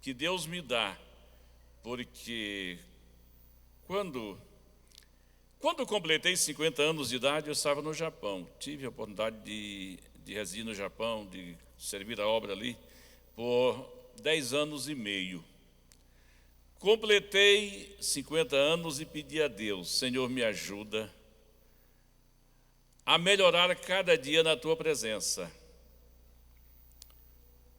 que Deus me dá, porque quando completei 50 anos de idade, eu estava no Japão. Tive a oportunidade de residir no Japão, de servir a obra ali, por 10 anos e meio. Completei 50 anos e pedi a Deus: Senhor, me ajuda a melhorar cada dia na Tua presença.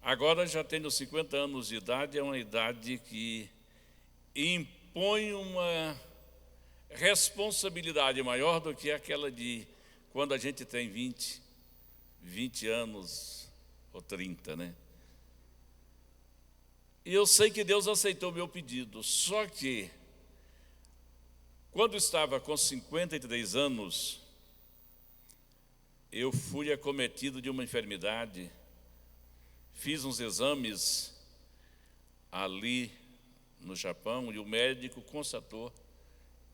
Agora já tenho 50 anos de idade, é uma idade que impõe uma responsabilidade maior do que aquela de quando a gente tem 20 anos ou 30, né? E eu sei que Deus aceitou meu pedido, só que quando estava com 53 anos, eu fui acometido de uma enfermidade, fiz uns exames ali no Japão e o médico constatou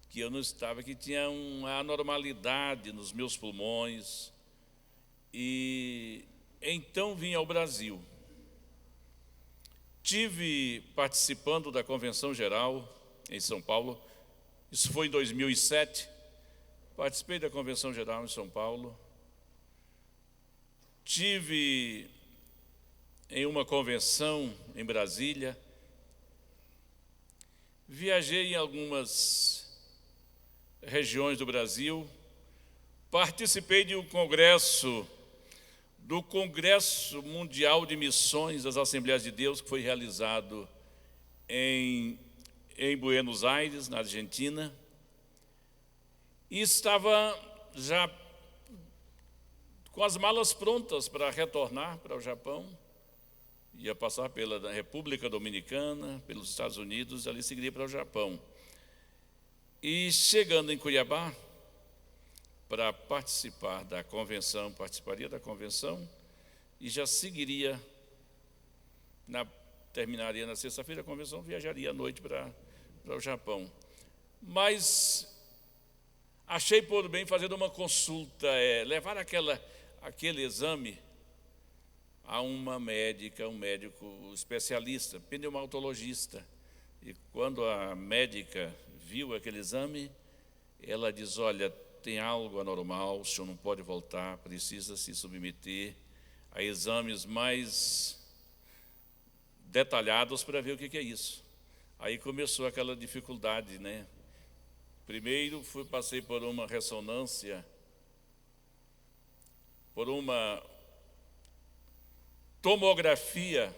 que eu não estava, que tinha uma anormalidade nos meus pulmões, e então vim ao Brasil. Tive participando da Convenção Geral em São Paulo, isso foi em 2007, participei da Convenção Geral em São Paulo, tive em uma convenção em Brasília, viajei em algumas regiões do Brasil, participei de um congresso, do Congresso Mundial de Missões das Assembleias de Deus, que foi realizado em Buenos Aires, na Argentina, e estava já com as malas prontas para retornar para o Japão. Ia passar pela República Dominicana, pelos Estados Unidos, e ali seguiria para o Japão. E chegando em Cuiabá, para participar da convenção, participaria da convenção, e já seguiria, terminaria na sexta-feira a convenção, viajaria à noite para o Japão. Mas achei por bem fazer uma consulta, levar aquele exame a uma médica, um médico especialista, pneumatologista. E quando a médica viu aquele exame, ela diz: olha, tem algo anormal, o senhor não pode voltar, precisa se submeter a exames mais detalhados para ver o que é isso. Aí começou aquela dificuldade, né? Primeiro passei por uma ressonância, por uma tomografia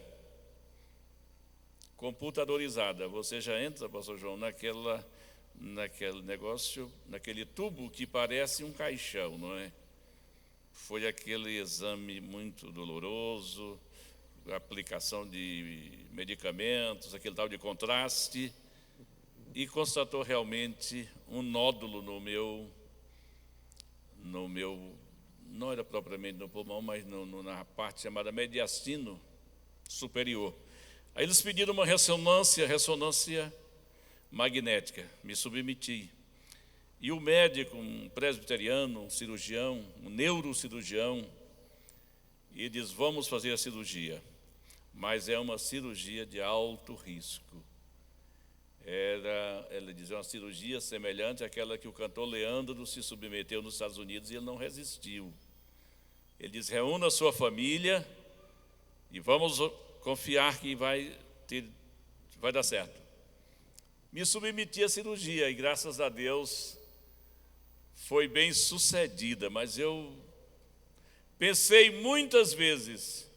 computadorizada. Você já entra, pastor João, naquele negócio, naquele tubo que parece um caixão, não é? Foi aquele exame muito doloroso, a aplicação de medicamentos, aquele tal de contraste, e constatou realmente um nódulo no meu, não era propriamente no pulmão, mas na parte chamada mediastino superior. Aí eles pediram uma ressonância magnética, me submeti. E o médico, um presbiteriano, um cirurgião, um neurocirurgião, ele diz: vamos fazer a cirurgia, mas é uma cirurgia de alto risco. Ele diz, uma cirurgia semelhante àquela que o cantor Leandro se submeteu nos Estados Unidos e ele não resistiu. Ele diz: reúna a sua família e vamos confiar que vai dar certo. Me submeti à cirurgia e, graças a Deus, foi bem sucedida, mas eu pensei muitas vezes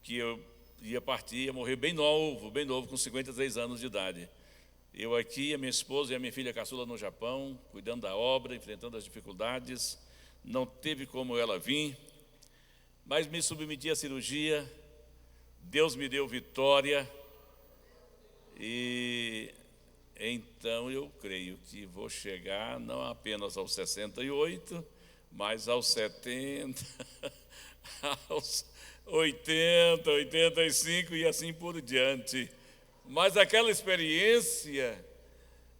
que eu ia partir, ia morrer bem novo, com 53 anos de idade. Eu aqui, a minha esposa e a minha filha caçula no Japão, cuidando da obra, enfrentando as dificuldades, não teve como ela vir, mas me submeti à cirurgia, Deus me deu vitória, e então eu creio que vou chegar não apenas aos 68, mas aos 70, aos 80, 85 e assim por diante. Mas aquela experiência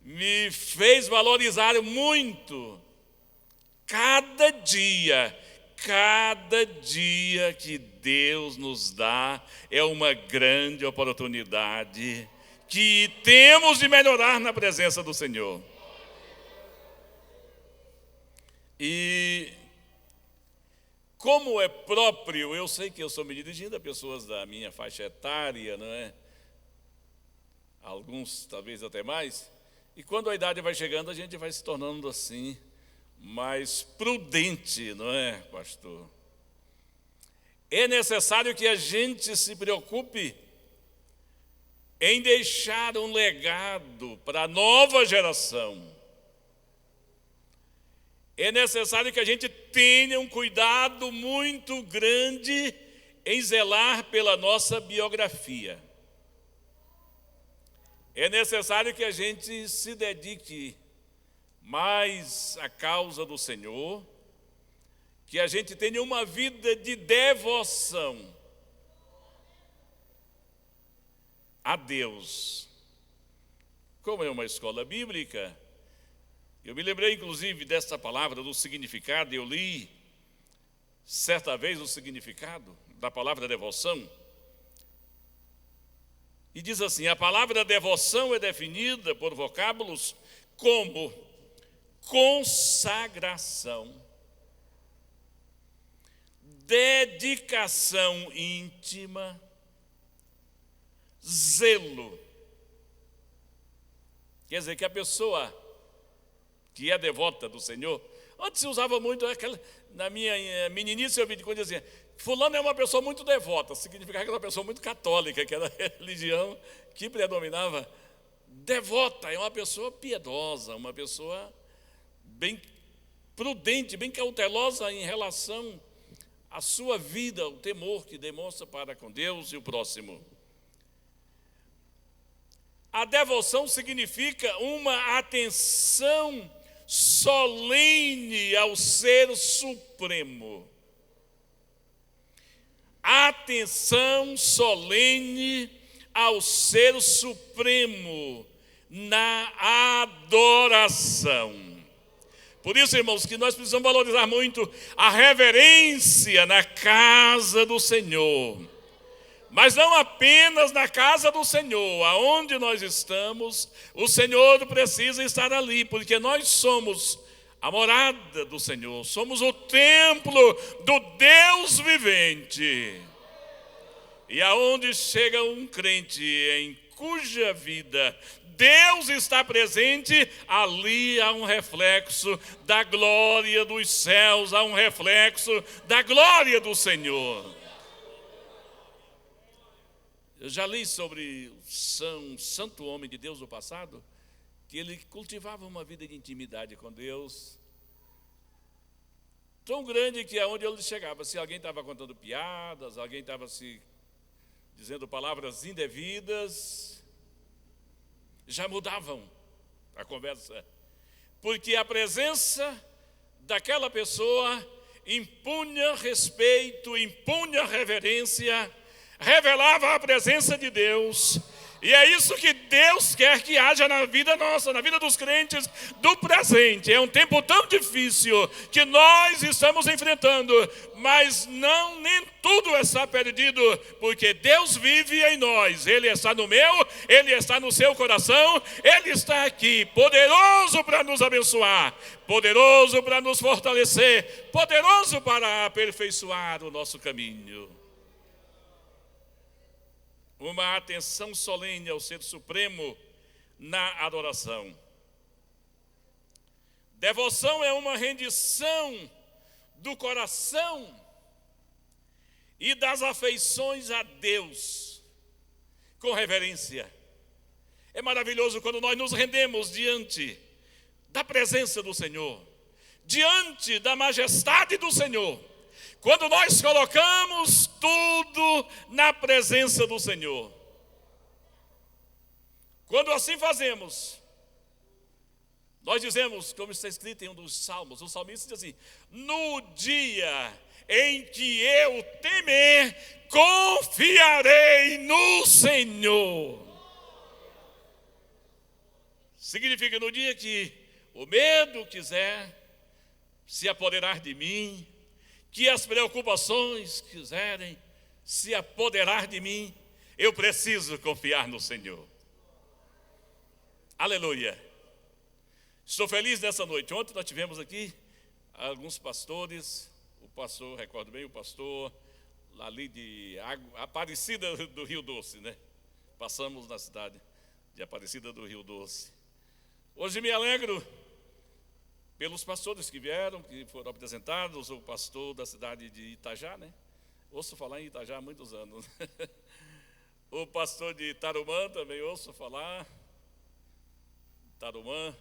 me fez valorizar muito cada dia, cada dia que Deus nos dá é uma grande oportunidade que temos de melhorar na presença do Senhor. E como é próprio, eu sei que eu sou me dirigindo a pessoas da minha faixa etária, não é? Alguns talvez até mais. E quando a idade vai chegando, a gente vai se tornando assim, mais prudente, não é, pastor? É necessário que a gente se preocupe em deixar um legado para a nova geração. É necessário que a gente tenha um cuidado muito grande em zelar pela nossa biografia. É necessário que a gente se dedique mais à causa do Senhor, que a gente tenha uma vida de devoção a Deus. Como é uma escola bíblica, eu me lembrei inclusive dessa palavra, do significado. Eu li certa vez o significado da palavra devoção. E diz assim: a palavra devoção é definida por vocábulos como consagração, dedicação íntima, zelo. Quer dizer que a pessoa que é devota do Senhor, antes se usava muito aquela, na minha meninice eu vi quando dizia, fulano é uma pessoa muito devota, significava que era uma pessoa muito católica, que era a religião que predominava. Devota é uma pessoa piedosa, uma pessoa bem prudente, bem cautelosa em relação à sua vida, o temor que demonstra para com Deus e o próximo. A devoção significa uma atenção solene ao Ser Supremo. Atenção solene ao Ser Supremo na adoração. Por isso, irmãos, que nós precisamos valorizar muito a reverência na casa do Senhor. Mas não apenas na casa do Senhor, aonde nós estamos, o Senhor precisa estar ali, porque nós somos a morada do Senhor, somos o templo do Deus vivente. E aonde chega um crente em cuja vida Deus está presente, ali há um reflexo da glória dos céus, há um reflexo da glória do Senhor. Eu já li sobre um santo homem de Deus do passado, que ele cultivava uma vida de intimidade com Deus, tão grande que aonde ele chegava, se alguém estava contando piadas, alguém estava se dizendo palavras indevidas, já mudavam a conversa, porque a presença daquela pessoa impunha respeito, impunha reverência, revelava a presença de Deus. E é isso que Deus quer que haja na vida nossa, na vida dos crentes do presente. É um tempo tão difícil que nós estamos enfrentando, mas nem tudo está perdido, porque Deus vive em nós. Ele está no meu, Ele está no seu coração, Ele está aqui, poderoso para nos abençoar, poderoso para nos fortalecer, poderoso para aperfeiçoar o nosso caminho. Uma atenção solene ao Ser Supremo na adoração. Devoção é uma rendição do coração e das afeições a Deus, com reverência. É maravilhoso quando nós nos rendemos diante da presença do Senhor, diante da majestade do Senhor. Quando nós colocamos tudo na presença do Senhor. Quando assim fazemos, nós dizemos, como está escrito em um dos salmos, o salmista diz assim: no dia em que eu temer, confiarei no Senhor. Significa no dia que o medo quiser se apoderar de mim, que as preocupações quiserem se apoderar de mim, eu preciso confiar no Senhor. Aleluia. Estou feliz nessa noite. Ontem nós tivemos aqui alguns pastores, recordo bem, o pastor ali de Aparecida do Rio Doce, né? Passamos na cidade de Aparecida do Rio Doce. Hoje me alegro pelos pastores que vieram, que foram apresentados, o pastor da cidade de Itajá, né? Ouço falar em Itajá há muitos anos. O pastor de Tarumã também ouço falar. Tarumã,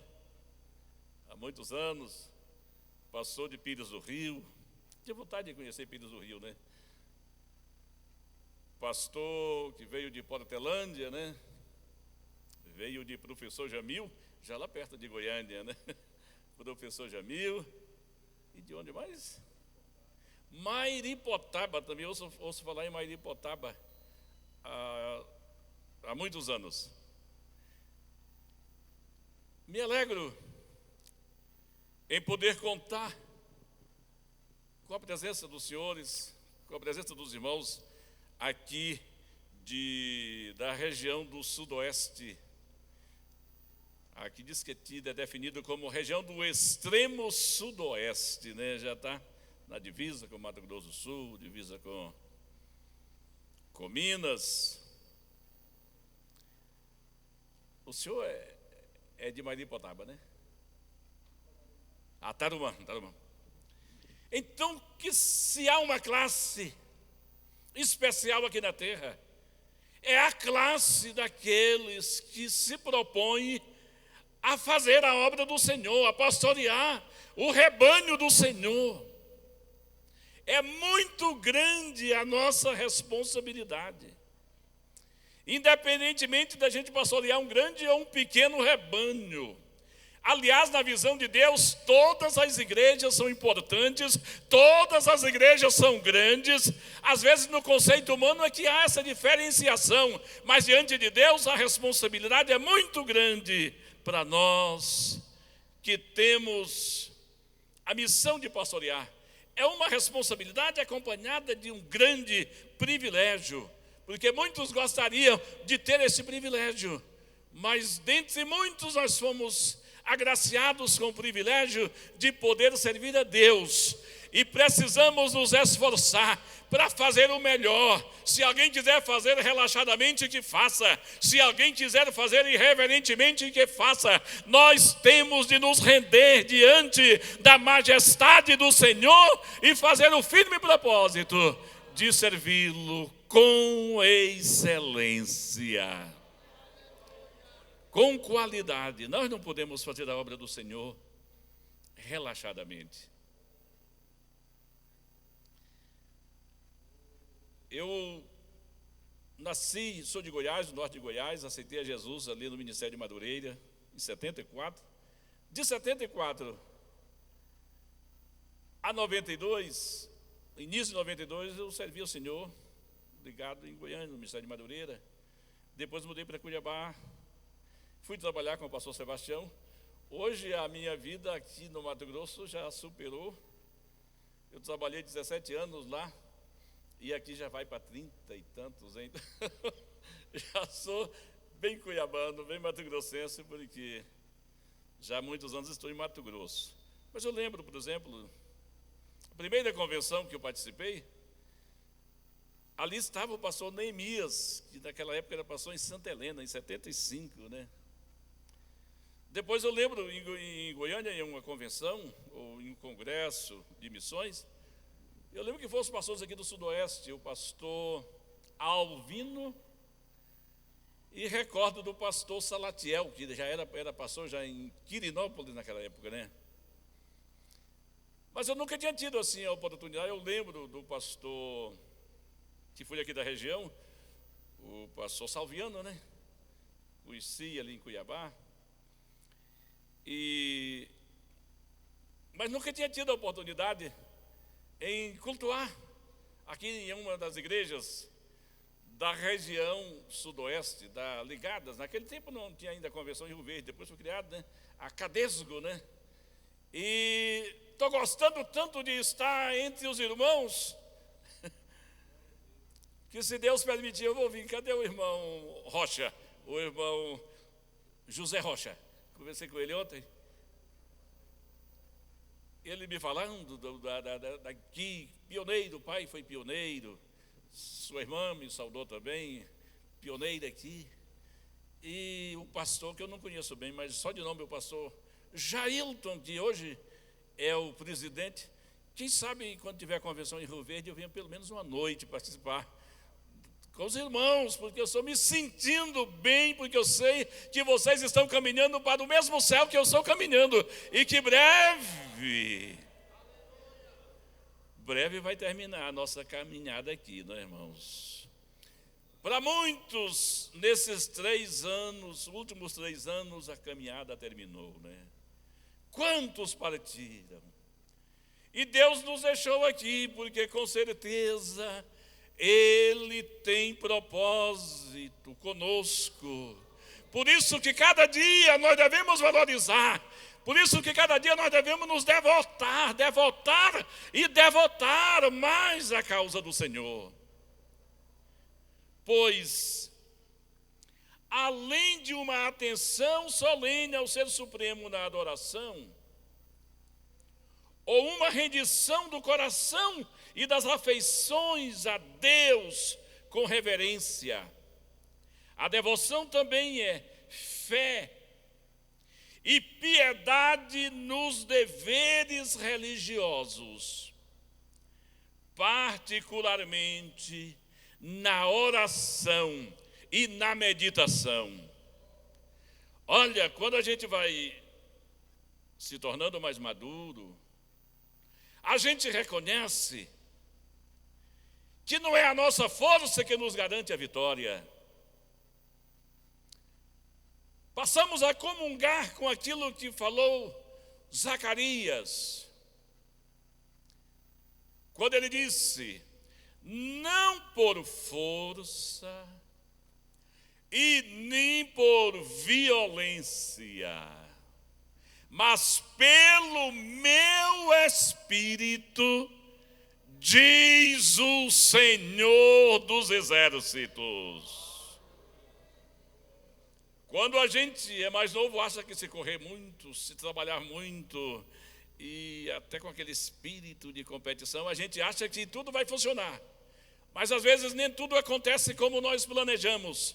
há muitos anos. Pastor de Pires do Rio. Tinha vontade de conhecer Pires do Rio, né? Pastor que veio de Portelândia, né? Veio de Professor Jamil, já lá perto de Goiânia, né? Professor Jamil. E de onde mais? Mairipotaba, também ouço falar em Mairipotaba há muitos anos. Me alegro em poder contar com a presença dos senhores, com a presença dos irmãos aqui da região do Sudoeste. Aqui diz que é definido como região do extremo Sudoeste, né? Já está na divisa com Mato Grosso do Sul, divisa com Minas. O senhor é de Mairipotaba, né? Tarumã. Então, que se há uma classe especial aqui na terra, é a classe daqueles que se propõem a fazer a obra do Senhor, a pastorear o rebanho do Senhor. É muito grande a nossa responsabilidade. Independentemente da gente pastorear um grande ou um pequeno rebanho. Aliás, na visão de Deus, todas as igrejas são importantes, todas as igrejas são grandes. Às vezes no conceito humano é que há essa diferenciação, mas diante de Deus a responsabilidade é muito grande para nós que temos a missão de pastorear. É uma responsabilidade acompanhada de um grande privilégio, porque muitos gostariam de ter esse privilégio, mas dentre muitos nós fomos agraciados com o privilégio de poder servir a Deus, e precisamos nos esforçar para fazer o melhor. Se alguém quiser fazer relaxadamente, que faça. Se alguém quiser fazer irreverentemente, que faça. Nós temos de nos render diante da majestade do Senhor e fazer o firme propósito de servi-lo com excelência, com qualidade. Nós não podemos fazer a obra do Senhor relaxadamente. Eu nasci, sou de Goiás, do norte de Goiás, aceitei a Jesus ali no Ministério de Madureira, em 74. De 74 a 92, início de 92, eu servi ao Senhor, ligado em Goiânia, no Ministério de Madureira. Depois mudei para Cuiabá, fui trabalhar com o pastor Sebastião. Hoje a minha vida aqui no Mato Grosso já superou. Eu trabalhei 17 anos lá, e aqui já vai para 30 e tantos ainda. Já sou bem cuiabano, bem mato-grossense, porque já há muitos anos estou em Mato Grosso. Mas eu lembro, por exemplo, a primeira convenção que eu participei, ali estava o pastor Neemias, que naquela época era pastor em Santa Helena, em 75, né? Depois eu lembro, em Goiânia, em uma convenção, ou em um congresso de missões, eu lembro que foram os pastores aqui do Sudoeste, o pastor Alvino, e recordo do pastor Salatiel, que já era pastor já em Quirinópolis naquela época, né? Mas eu nunca tinha tido assim a oportunidade. Eu lembro do pastor que foi aqui da região, o pastor Salviano, né? Conheci ali em Cuiabá. Mas nunca tinha tido a oportunidade em cultuar aqui em uma das igrejas da região sudoeste, ligadas. Naquele tempo não tinha ainda a convenção em Rio Verde, depois foi criado, né? A Cadesgo, né? E estou gostando tanto de estar entre os irmãos, que se Deus permitir eu vou vir. Cadê o irmão Rocha? O irmão José Rocha. Conversei com ele ontem. Ele me falando daqui, pioneiro, o pai foi pioneiro, sua irmã me saudou também, pioneiro aqui. E o pastor, que eu não conheço bem, mas só de nome o pastor Jailton, que hoje é o presidente. Quem sabe quando tiver convenção em Rio Verde eu venho pelo menos uma noite participar com os irmãos, porque eu estou me sentindo bem, porque eu sei que vocês estão caminhando para o mesmo céu que eu estou caminhando, e que breve vai terminar a nossa caminhada aqui, não é, irmãos? Para muitos, nesses 3 anos, últimos 3 anos, a caminhada terminou, né? Quantos partiram? E Deus nos deixou aqui, porque com certeza Ele tem propósito conosco. Por isso que cada dia nós devemos valorizar. Por isso que cada dia nós devemos nos devotar mais à causa do Senhor. Pois, além de uma atenção solene ao Ser Supremo na adoração, ou uma rendição do coração e das afeições a Deus com reverência, a devoção também é fé e piedade nos deveres religiosos, particularmente na oração e na meditação. Olha, quando a gente vai se tornando mais maduro, a gente reconhece que não é a nossa força que nos garante a vitória. Passamos a comungar com aquilo que falou Zacarias, quando ele disse: não por força e nem por violência, mas pelo meu Espírito, diz o Senhor dos Exércitos. Quando a gente é mais novo, acha que se correr muito, se trabalhar muito, e até com aquele espírito de competição, a gente acha que tudo vai funcionar. Mas às vezes nem tudo acontece como nós planejamos.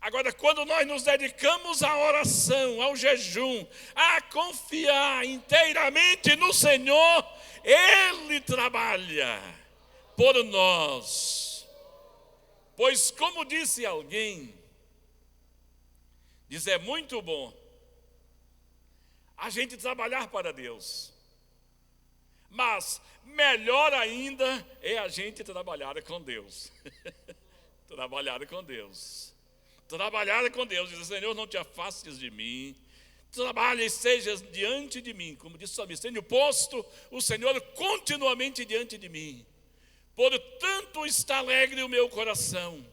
Agora, quando nós nos dedicamos à oração, ao jejum, a confiar inteiramente no Senhor, Ele trabalha por nós. Pois, como disse alguém, diz: é muito bom a gente trabalhar para Deus, mas melhor ainda é a gente trabalhar com Deus. Trabalhar com Deus. Trabalhar com Deus. Diz: Senhor, não te afastes de mim. Trabalha e sejas diante de mim. Como disse o salmista: tenho posto o Senhor continuamente diante de mim. Portanto está alegre o meu coração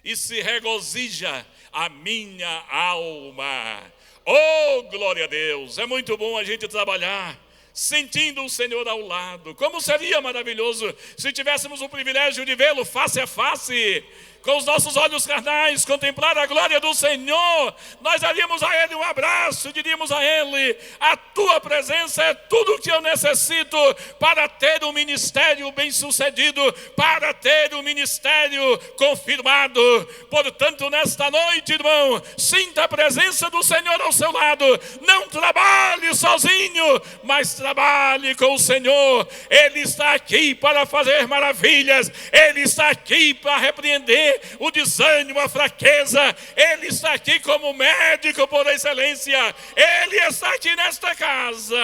e se regozija a minha alma. Oh, glória a Deus! É muito bom a gente trabalhar sentindo o Senhor ao lado. Como seria maravilhoso se tivéssemos o privilégio de vê-lo face a face, com os nossos olhos carnais, contemplar a glória do Senhor. Nós daríamos a Ele um abraço e diríamos a Ele: a Tua presença é tudo o que eu necessito para ter um ministério bem-sucedido, para ter um ministério confirmado. Portanto, nesta noite, irmão, sinta a presença do Senhor ao seu lado. Não trabalhe sozinho, mas trabalhe com o Senhor. Ele está aqui para fazer maravilhas. Ele está aqui para repreender o desânimo, a fraqueza. Ele está aqui como médico por excelência. Ele está aqui nesta casa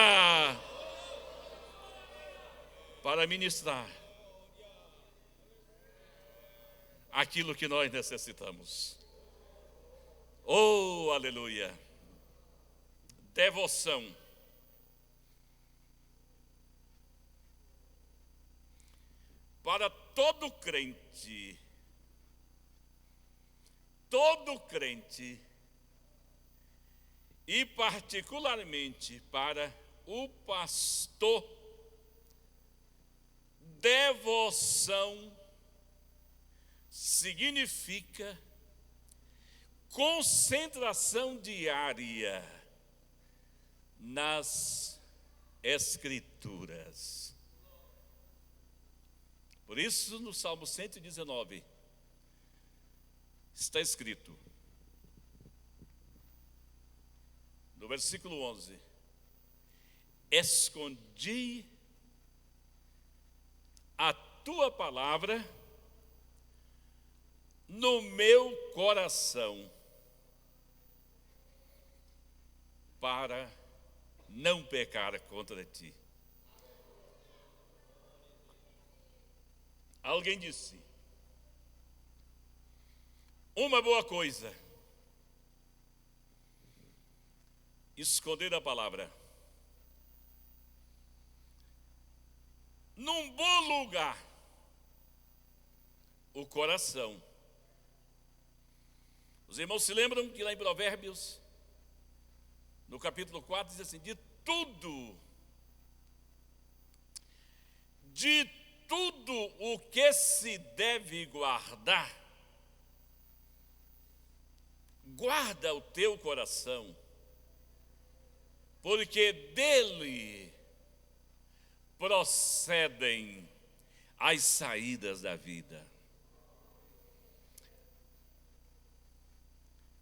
para ministrar aquilo que nós necessitamos. Oh, aleluia! Devoção. Para todo crente, e particularmente para o pastor, devoção significa concentração diária nas Escrituras. Por isso, no Salmo 119, está escrito, no versículo 11, escondi a tua palavra no meu coração, para não pecar contra ti. Alguém disse, uma boa coisa, esconder a palavra. Num bom lugar, o coração. Os irmãos se lembram que lá em Provérbios, no capítulo 4, diz assim, de tudo o que se deve guardar, guarda o teu coração, porque dele procedem as saídas da vida.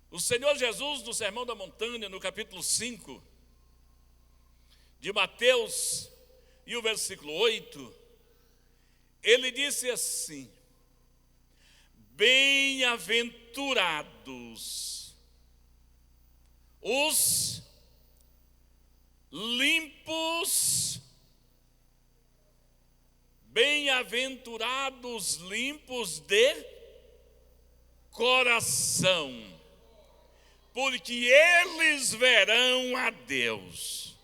O Senhor Jesus, no Sermão da Montanha, no capítulo 5, de Mateus, e o versículo 8, ele disse assim, bem-aventurados os limpos, bem-aventurados limpos de coração, porque eles verão a Deus.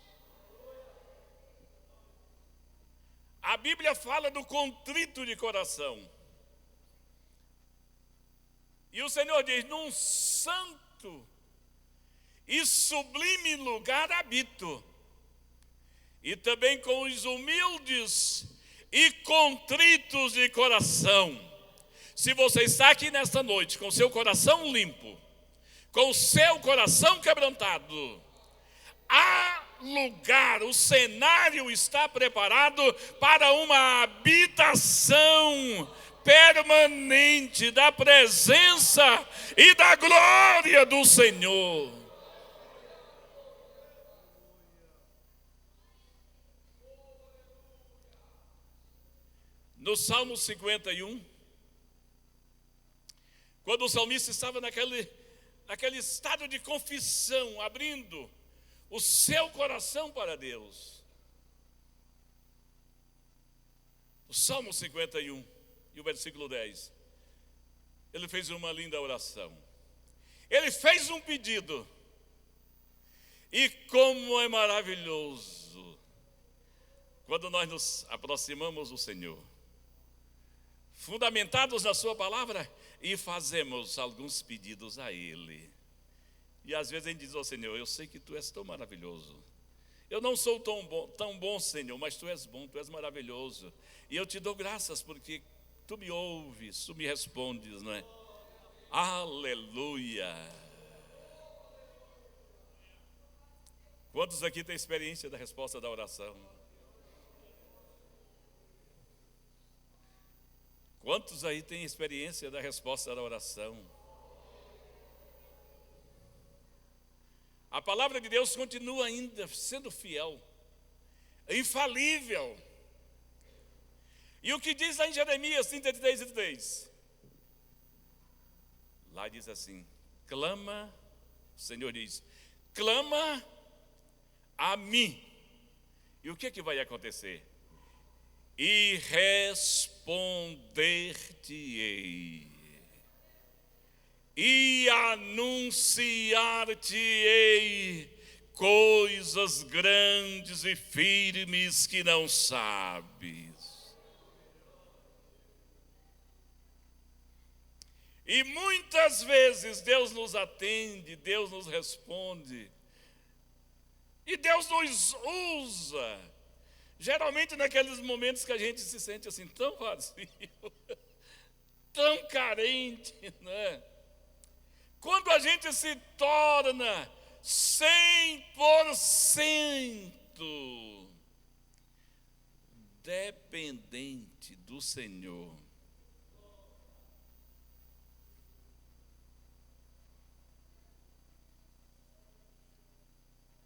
A Bíblia fala do contrito de coração. E o Senhor diz, num santo e sublime lugar habito, e também com os humildes e contritos de coração. Se você está aqui nesta noite com seu coração limpo, com o seu coração quebrantado, há lugar, o cenário está preparado para uma habitação permanente da presença e da glória do Senhor. No Salmo 51, quando o salmista estava naquele estado de confissão, abrindo o seu coração para Deus. O Salmo 51 e o versículo 10, ele fez uma linda oração. Ele fez um pedido. E como é maravilhoso quando nós nos aproximamos do Senhor, fundamentados na sua palavra, e fazemos alguns pedidos a Ele. E às vezes a gente diz ao Senhor, eu sei que Tu és tão maravilhoso. Eu não sou tão bom, Senhor, mas Tu és bom, Tu és maravilhoso. E eu te dou graças porque Tu me ouves, Tu me respondes, não é? Aleluia! Quantos aqui têm experiência da resposta da oração? Quantos aí têm experiência da resposta da oração? A palavra de Deus continua ainda sendo fiel, infalível. E o que diz lá em Jeremias 33:3? Lá diz assim, clama, o Senhor diz, clama a mim. E o que vai acontecer? E responder-te-ei, e anunciar-te-ei coisas grandes e firmes que não sabes. E muitas vezes Deus nos atende, Deus nos responde, E Deus nos usa, geralmente naqueles momentos que a gente se sente assim, tão vazio, tão carente, né? Quando a gente se torna 100% dependente do Senhor.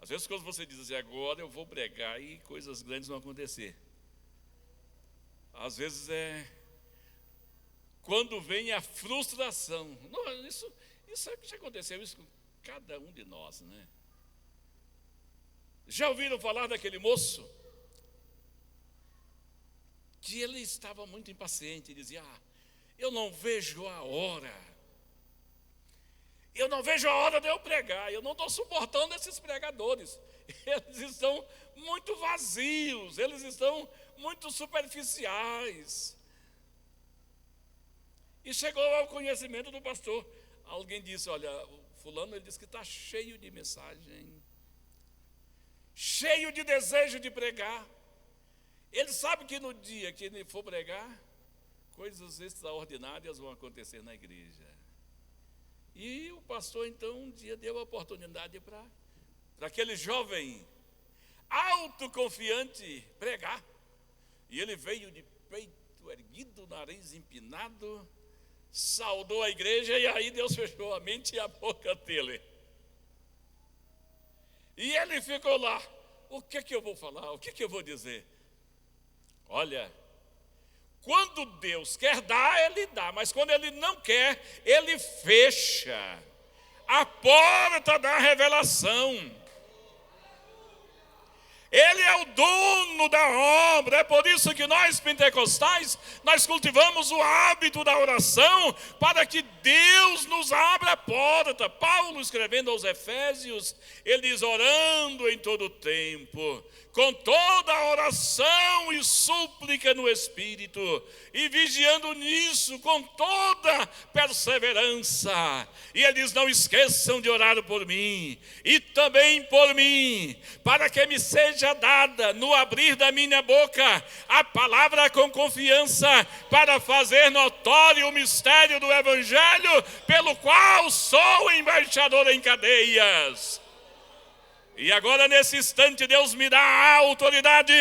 Às vezes quando você diz assim, agora eu vou pregar e coisas grandes vão acontecer. Às vezes quando vem a frustração. Não, isso já aconteceu isso com cada um de nós, né? Já ouviram falar daquele moço? Que ele estava muito impaciente, dizia, eu não vejo a hora. Eu não vejo a hora de eu pregar, eu não estou suportando esses pregadores. Eles estão muito vazios, eles estão muito superficiais. E chegou ao conhecimento do pastor. Alguém disse, olha, o fulano, ele disse que está cheio de mensagem, cheio de desejo de pregar. Ele sabe que no dia que ele for pregar, coisas extraordinárias vão acontecer na igreja. E o pastor, então, um dia deu a oportunidade para aquele jovem autoconfiante pregar. E ele veio de peito erguido, nariz empinado, saudou a igreja, e aí Deus fechou a mente e a boca dele. E ele ficou lá, o que eu vou falar, o que eu vou dizer? Olha, quando Deus quer dar, Ele dá, mas quando Ele não quer, Ele fecha a porta da revelação. Ele é o dono da obra. É por isso que nós pentecostais, nós cultivamos o hábito da oração, para que Deus nos abra a porta. Paulo, escrevendo aos Efésios, ele diz, orando em todo o tempo, com toda a oração e súplica no Espírito, e vigiando nisso com toda perseverança. E ele diz, não esqueçam de orar por mim, e também por mim, para que me seja dada, no abrir da minha boca, a palavra com confiança, para fazer notório o mistério do Evangelho, pelo qual sou embaixador em cadeias. E agora, nesse instante, Deus me dá a autoridade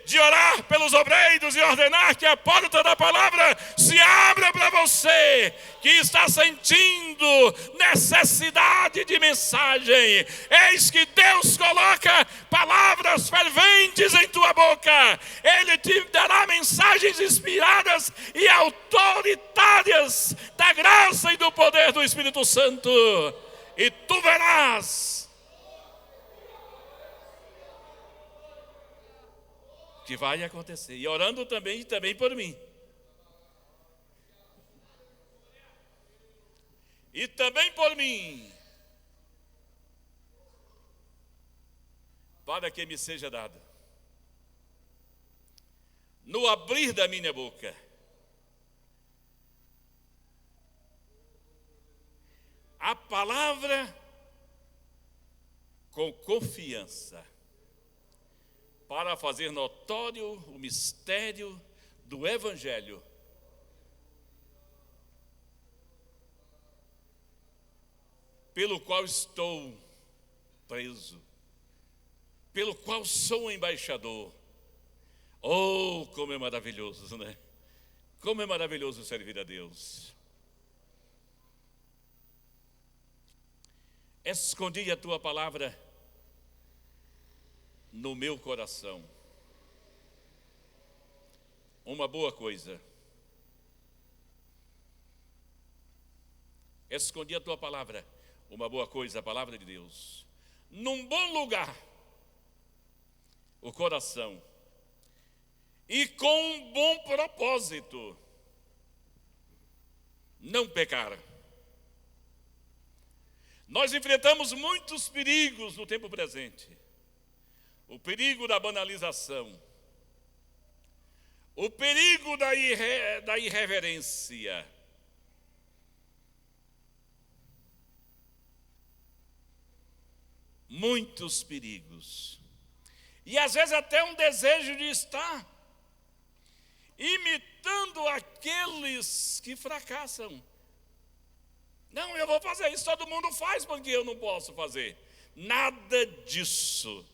de orar pelos obreiros e ordenar que a porta da palavra se abra para você, que está sentindo necessidade de mensagem. Eis que Deus coloca palavras ferventes em tua boca. Ele te dará mensagens inspiradas e autoritárias da graça e do poder do Espírito Santo. E tu verás que vai acontecer, e orando também por mim. E também por mim, para que me seja dado, no abrir da minha boca, a palavra com confiança, para fazer notório o mistério do Evangelho, pelo qual estou preso, pelo qual sou embaixador. Oh, como é maravilhoso, né? Como é maravilhoso servir a Deus. Escondi a tua palavra no meu coração. Uma boa coisa. Escondi a tua palavra, uma boa coisa, a palavra de Deus. Num bom lugar, o coração. E com um bom propósito. Não pecar. Nós enfrentamos muitos perigos no tempo presente. O perigo da banalização, o perigo da irreverência, muitos perigos. E às vezes até um desejo de estar imitando aqueles que fracassam. Não, eu vou fazer isso, todo mundo faz, porque eu não posso fazer. Nada disso.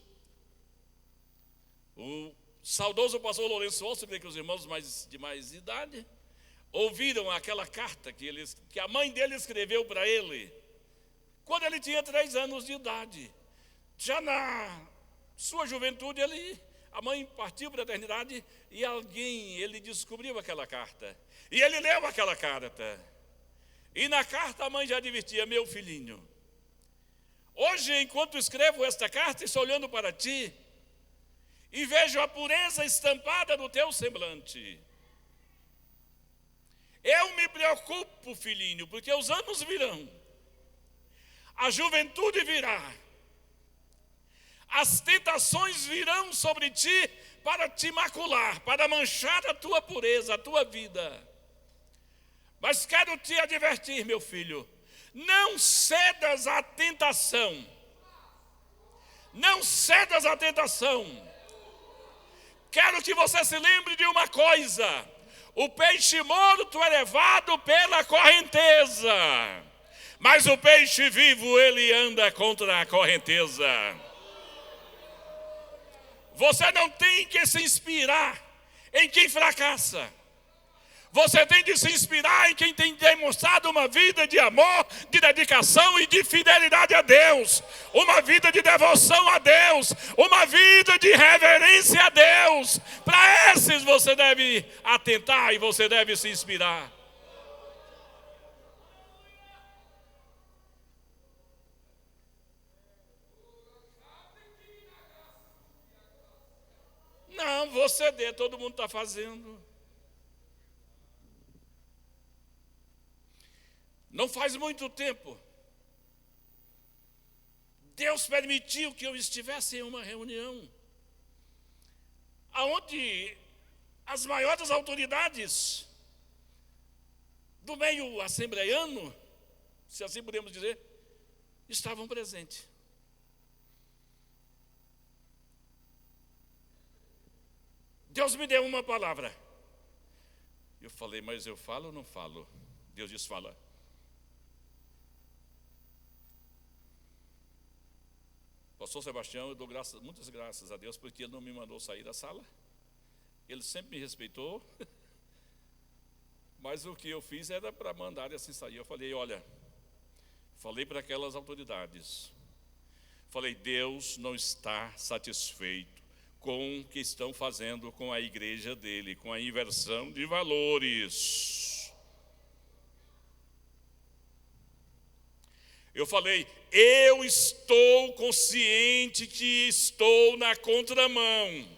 O saudoso pastor Lourenço Orso, que os irmãos de mais idade, ouviram aquela carta que a mãe dele escreveu para ele, quando ele tinha 3 anos de idade. Já na sua juventude, a mãe partiu para a eternidade e ele descobriu aquela carta. E ele leu aquela carta. E na carta a mãe já advertia: meu filhinho, hoje, enquanto escrevo esta carta, estou olhando para ti e vejo a pureza estampada no teu semblante. Eu me preocupo, filhinho, porque os anos virão, a juventude virá, as tentações virão sobre ti para te macular, para manchar a tua pureza, a tua vida. Mas quero te advertir, meu filho, não cedas à tentação. Não cedas à tentação. Quero que você se lembre de uma coisa: o peixe morto é levado pela correnteza, mas o peixe vivo, ele anda contra a correnteza. Você não tem que se inspirar em quem fracassa. Você tem de se inspirar em quem tem demonstrado uma vida de amor, de dedicação e de fidelidade a Deus. Uma vida de devoção a Deus. Uma vida de reverência a Deus. Para esses você deve atentar e você deve se inspirar. Não, vou ceder, todo mundo está fazendo. Não faz muito tempo, Deus permitiu que eu estivesse em uma reunião onde as maiores autoridades do meio assembleiano, se assim podemos dizer, estavam presentes. Deus me deu uma palavra. Eu falei: mas eu falo ou não falo? Deus disse: fala. Pastor Sebastião, eu dou muitas graças a Deus, porque Ele não me mandou sair da sala. Ele sempre me respeitou. Mas o que eu fiz era para mandar assim sair. Eu falei: olha, falei para aquelas autoridades. Falei: Deus não está satisfeito com o que estão fazendo com a igreja dele, com a inversão de valores. Eu falei: eu estou consciente que estou na contramão.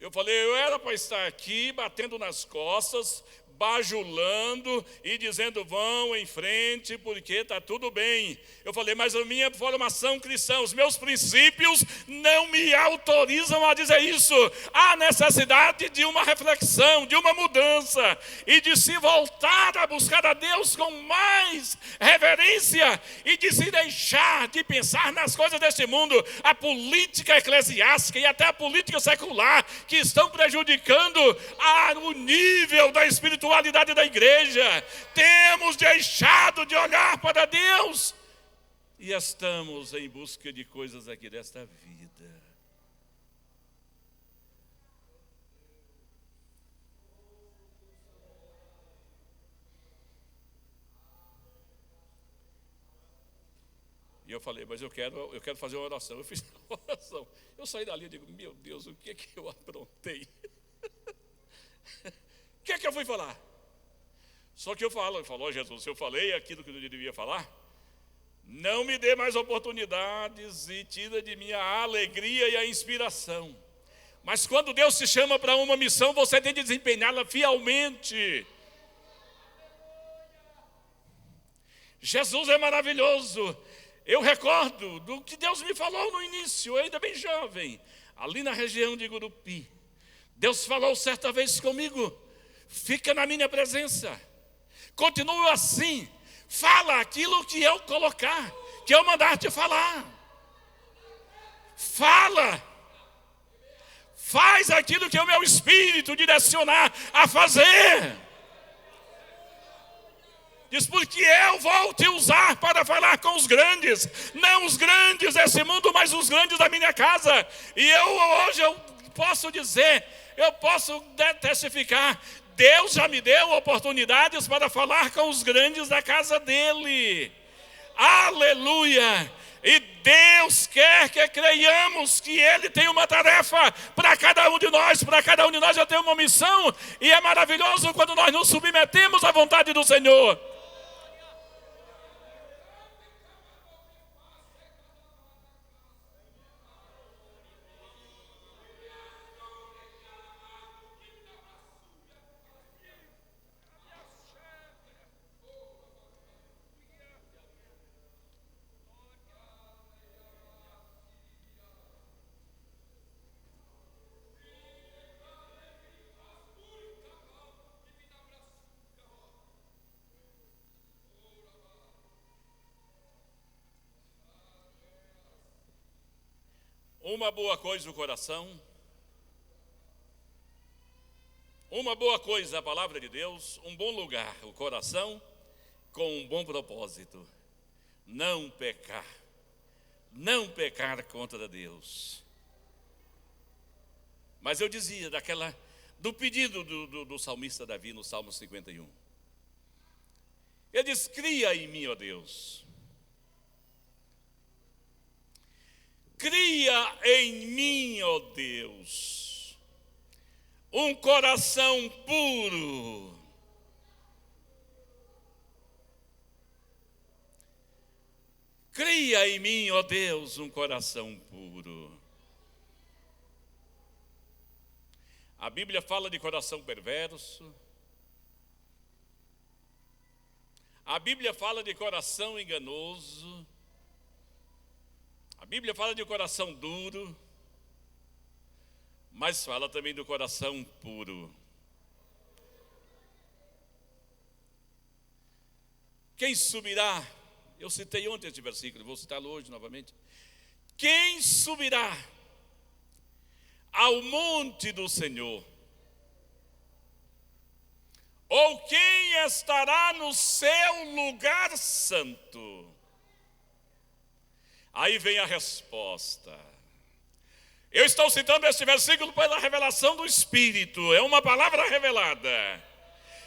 Eu falei: eu era para estar aqui batendo nas costas, bajulando e dizendo: vão em frente porque está tudo bem. Eu falei: mas a minha formação cristã, os meus princípios não me autorizam a dizer isso. Há necessidade de uma reflexão, de uma mudança e de se voltar a buscar a Deus com mais reverência e de se deixar de pensar nas coisas deste mundo, a política eclesiástica e até a política secular, que estão prejudicando o nível da espiritualidade da igreja. Temos deixado de olhar para Deus e estamos em busca de coisas aqui desta vida. E eu falei: mas eu quero fazer uma oração. Eu fiz uma oração. Eu saí dali e digo: meu Deus, o que é que eu aprontei? O que é que eu fui falar? Só que falou Jesus: se eu falei aquilo que eu devia falar, não me dê mais oportunidades e tira de mim a alegria e a inspiração. Mas quando Deus te chama para uma missão, você tem de desempenhá-la fielmente. Jesus é maravilhoso. Eu recordo do que Deus me falou no início, eu ainda bem jovem, ali na região de Gurupi. Deus falou certa vez comigo: fica na minha presença, continua assim, Fala aquilo que eu colocar, que eu mandar te falar. Fala. Faz aquilo que o meu espírito direcionar a fazer. Diz, porque eu vou te usar para falar com os grandes. Não os grandes desse mundo, mas os grandes da minha casa. E hoje eu posso dizer, eu posso testificar, Deus já me deu oportunidades para falar com os grandes da casa dele. Aleluia! E Deus quer que creiamos que Ele tem uma tarefa para cada um de nós. Para cada um de nós já tem uma missão. E é maravilhoso quando nós nos submetemos à vontade do Senhor. Uma boa coisa o coração, uma boa coisa a palavra de Deus, um bom lugar o coração com um bom propósito. Não pecar contra Deus. Mas eu dizia do pedido do salmista Davi no Salmo 51. Ele diz, cria em mim, ó Deus. Cria em mim, ó Deus, um coração puro. Cria em mim, ó Deus, um coração puro. A Bíblia fala de coração perverso. A Bíblia fala de coração enganoso. A Bíblia fala de coração duro, mas fala também do coração puro. Quem subirá? Eu citei ontem este versículo, vou citá-lo hoje novamente. Quem subirá ao monte do Senhor? Ou quem estará no seu lugar santo? Aí vem a resposta. Eu estou citando este versículo pela revelação do Espírito. É uma palavra revelada.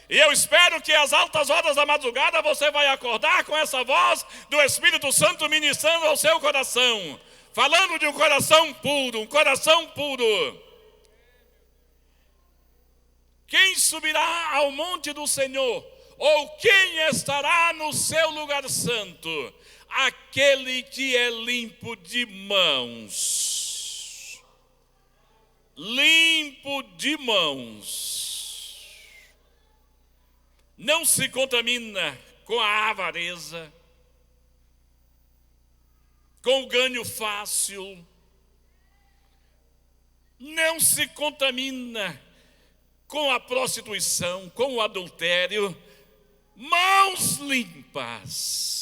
E eu espero que às altas horas da madrugada você vai acordar com essa voz do Espírito Santo ministrando ao seu coração. Falando de um coração puro, um coração puro. Quem subirá ao monte do Senhor? Ou quem estará no seu lugar santo? Aquele que é limpo de mãos. Limpo de mãos. Não se contamina com a avareza, com o ganho fácil. Não se contamina com a prostituição, com o adultério. Mãos limpas.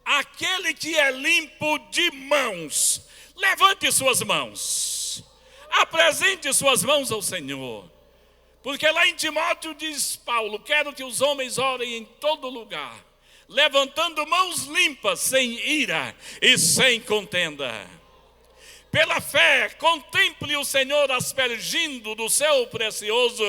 Aquele que é limpo de mãos, levante suas mãos, apresente suas mãos ao Senhor, porque lá em Timóteo diz Paulo, quero que os homens orem em todo lugar, levantando mãos limpas, sem ira e sem contenda. Pela fé, contemple o Senhor aspergindo do seu precioso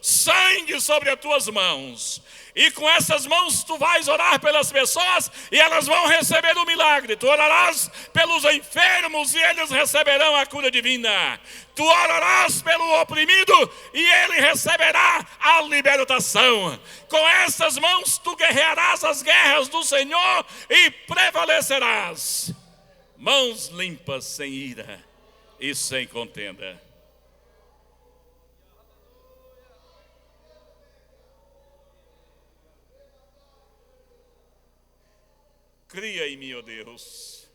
sangue sobre as tuas mãos. E com essas mãos tu vais orar pelas pessoas e elas vão receber o milagre. Tu orarás pelos enfermos e eles receberão a cura divina. Tu orarás pelo oprimido e ele receberá a libertação. Com essas mãos tu guerrearás as guerras do Senhor e prevalecerás. Mãos limpas, sem ira e sem contenda. Cria em mim, ó Deus.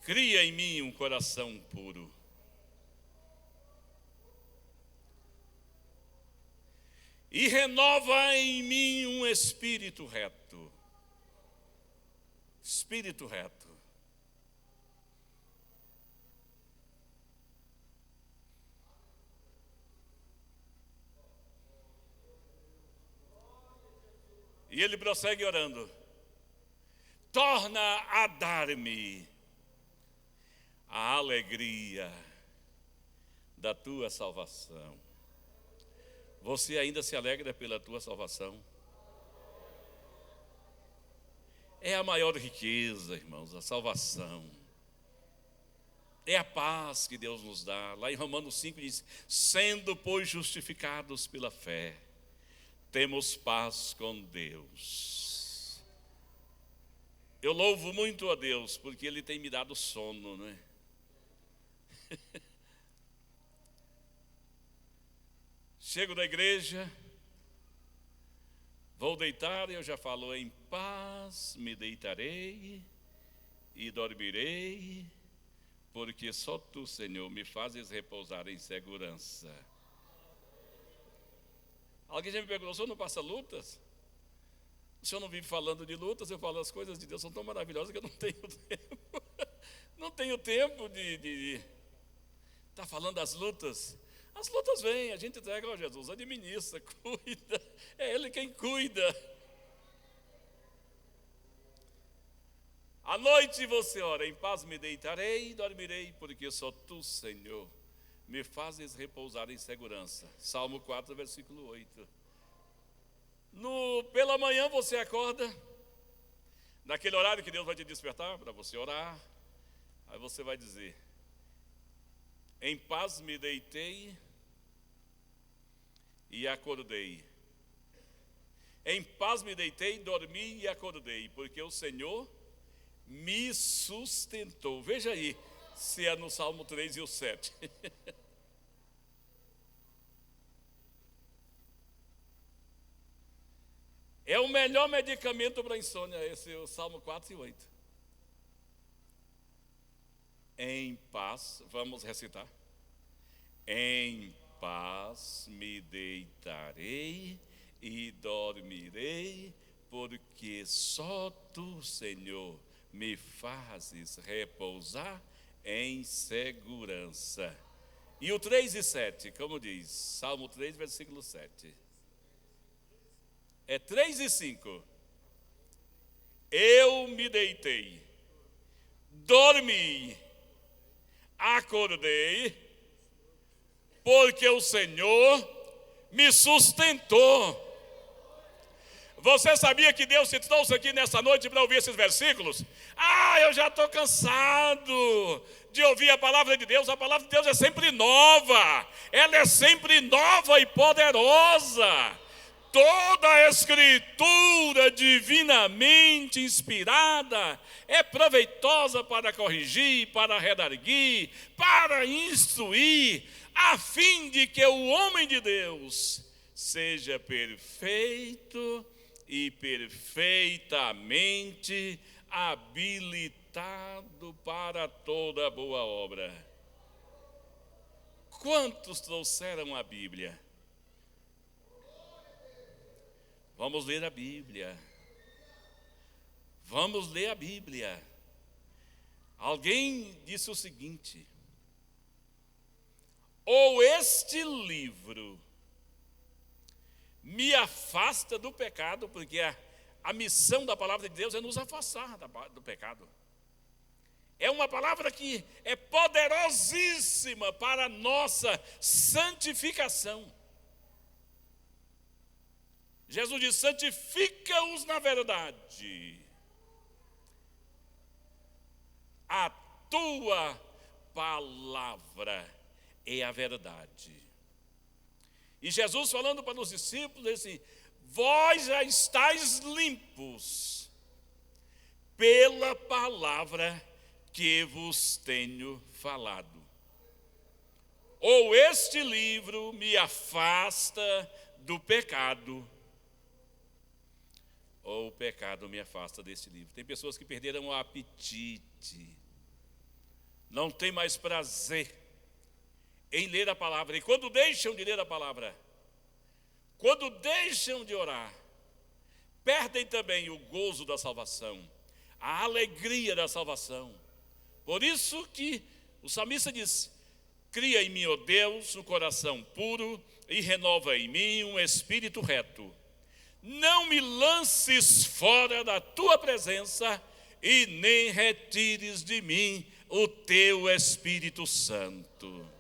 Cria em mim um coração puro. e renova em mim um espírito reto. Espírito reto. E ele prossegue orando: torna a dar-me a alegria da tua salvação. Você ainda se alegra pela tua salvação? É a maior riqueza, irmãos, a salvação. É a paz que Deus nos dá. Lá em Romanos 5 diz: sendo, pois, justificados pela fé, temos paz com Deus. Eu louvo muito a Deus, porque Ele tem me dado sono, não é? Chego da igreja, vou deitar e eu já falo: em paz me deitarei e dormirei, porque só Tu, Senhor, me fazes repousar em segurança. Alguém já me perguntou: o senhor não passa lutas? O senhor não vive falando de lutas? Eu falo: as coisas de Deus são tão maravilhosas que eu não tenho tempo. Não tenho tempo de estar falando das lutas. As lutas vêm, a gente entrega ao Jesus, administra, cuida. É Ele quem cuida. À noite você ora: em paz me deitarei e dormirei, porque só Tu, Senhor, me fazes repousar em segurança. Salmo 4, versículo 8. Pela manhã você acorda, naquele horário que Deus vai te despertar para você orar. Aí você vai dizer: em paz me deitei e acordei. Em paz me deitei, dormi e acordei, porque o Senhor me sustentou. Veja aí se é no Salmo 3 e o 7. É o melhor medicamento para a insônia, esse é o Salmo 4 e 8. Em paz, vamos recitar. Em paz me deitarei e dormirei, porque só Tu, Senhor, me fazes repousar em segurança. E o 3 e 7, como diz, Salmo 3, versículo 7. É 3 e 5. Eu me deitei, dormi, acordei, porque o Senhor me sustentou. Você sabia que Deus te trouxe aqui nessa noite para ouvir esses versículos? Eu já estou cansado de ouvir a palavra de Deus. A palavra de Deus é sempre nova. Ela é sempre nova e poderosa. Toda a escritura divinamente inspirada é proveitosa para corrigir, para redarguir, para instruir, a fim de que o homem de Deus seja perfeito e perfeitamente habilitado para toda boa obra. Quantos trouxeram a Bíblia? Vamos ler a Bíblia. Vamos ler a Bíblia. Alguém disse o seguinte: ou este livro me afasta do pecado, porque a missão da palavra de Deus é nos afastar do pecado. É uma palavra que é poderosíssima para a nossa santificação. Jesus diz: santifica-os na verdade. A tua palavra é a verdade. E Jesus falando para os discípulos, ele disse: vós já estáis limpos pela palavra que vos tenho falado. Ou este livro me afasta do pecado, ou o pecado me afasta desse livro. Tem pessoas que perderam o apetite, não tem mais prazer em ler a palavra. E quando deixam de ler a palavra, quando deixam de orar, perdem também o gozo da salvação, a alegria da salvação. Por isso que o salmista diz: cria em mim, ó Deus, um coração puro e renova em mim um espírito reto. Não me lances fora da tua presença e nem retires de mim o teu Espírito Santo.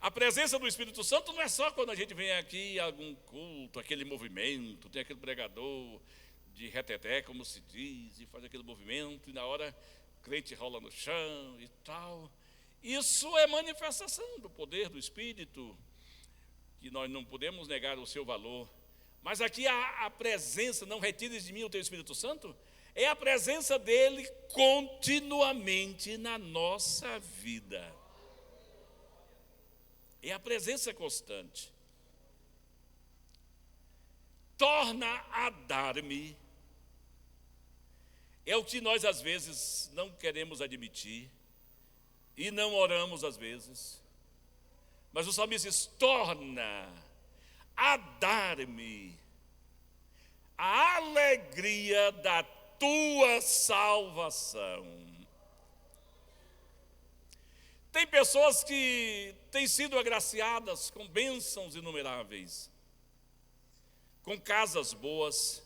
A presença do Espírito Santo não é só quando a gente vem aqui a algum culto, aquele movimento, tem aquele pregador de reteté, como se diz, e faz aquele movimento, e na hora o crente rola no chão e tal. Isso é manifestação do poder do Espírito, que nós não podemos negar o seu valor. Mas aqui a presença, não retires de mim o teu Espírito Santo, é a presença dele continuamente na nossa vida. É a presença constante. Torna a dar-me. É o que nós às vezes não queremos admitir e não oramos às vezes. Mas o salmista diz: torna a dar-me a alegria da tua salvação. Tem pessoas que têm sido agraciadas com bênçãos inumeráveis, com casas boas,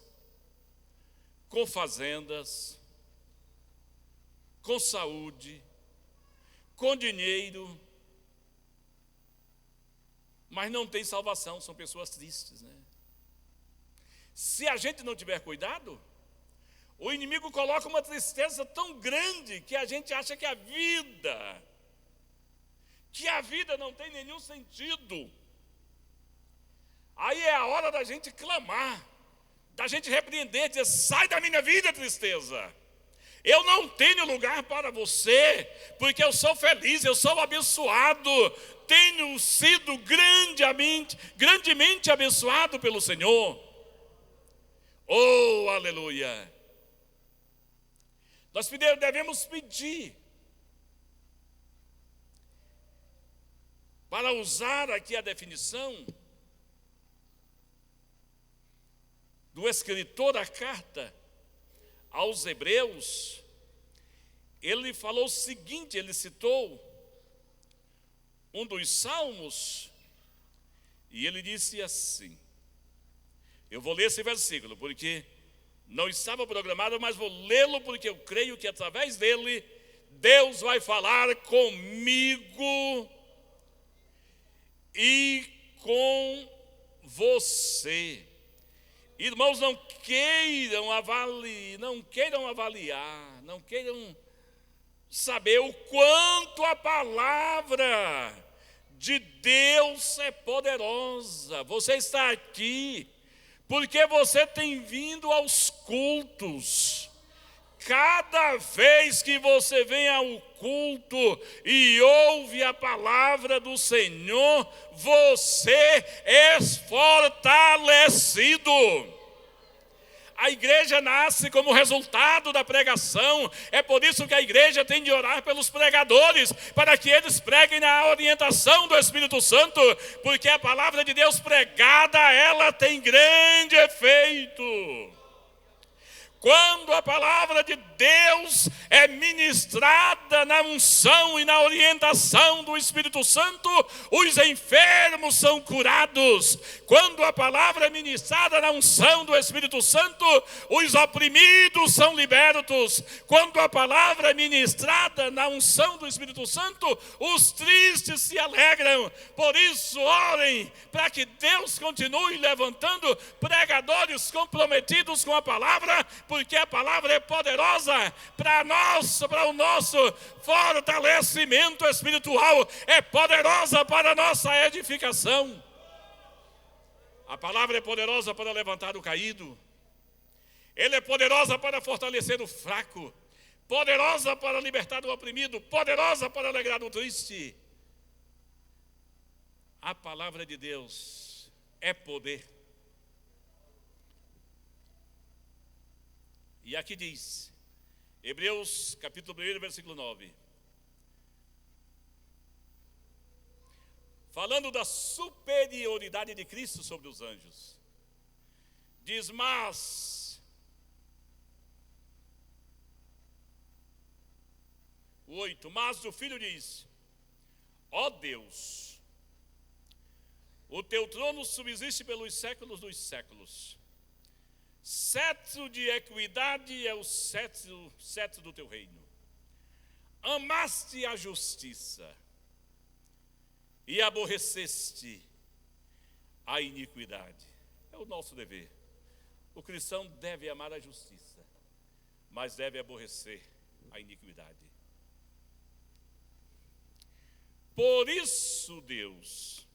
com fazendas, com saúde, com dinheiro, mas não tem salvação, são pessoas tristes, né? Se a gente não tiver cuidado, o inimigo coloca uma tristeza tão grande que a gente acha que a vida não tem nenhum sentido. Aí é a hora da gente clamar, da gente repreender, dizer: sai da minha vida, tristeza. Eu não tenho lugar para você, porque eu sou feliz, eu sou abençoado, tenho sido grandemente abençoado pelo Senhor. Oh, aleluia! Nós devemos pedir, para usar aqui a definição do escritor da carta aos Hebreus, ele falou o seguinte, ele citou um dos salmos, e ele disse assim, eu vou ler esse versículo, porque não estava programado, mas vou lê-lo, porque eu creio que através dele, Deus vai falar comigo e com você. Irmãos, não queiram avaliar, não queiram saber o quanto a palavra de Deus é poderosa. Você está aqui porque você tem vindo aos cultos. Cada vez que você vem ao culto e ouve a palavra do Senhor, você é fortalecido. A igreja nasce como resultado da pregação. É por isso que a igreja tem de orar pelos pregadores, para que eles preguem na orientação do Espírito Santo, porque a palavra de Deus pregada, ela tem grande efeito. Quando a palavra de Deus é ministrada na unção e na orientação do Espírito Santo, os enfermos são curados. Quando a palavra é ministrada na unção do Espírito Santo, os oprimidos são libertos. Quando a palavra é ministrada na unção do Espírito Santo, os tristes se alegram. Por isso, orem para que Deus continue levantando pregadores comprometidos com a palavra, porque a palavra é poderosa para o nosso fortalecimento espiritual, é poderosa para a nossa edificação. A palavra é poderosa para levantar o caído, ela é poderosa para fortalecer o fraco, poderosa para libertar o oprimido, poderosa para alegrar o triste. A palavra de Deus é poder. E aqui diz, Hebreus capítulo 1, versículo 9. falando da superioridade de Cristo sobre os anjos. Diz, mas o 8, mas o filho diz, ó Deus, o teu trono subsiste pelos séculos dos séculos. Cetro de equidade é o cetro do teu reino. Amaste a justiça e aborreceste a iniquidade. É o nosso dever. O cristão deve amar a justiça, mas deve aborrecer a iniquidade. Por isso Deus,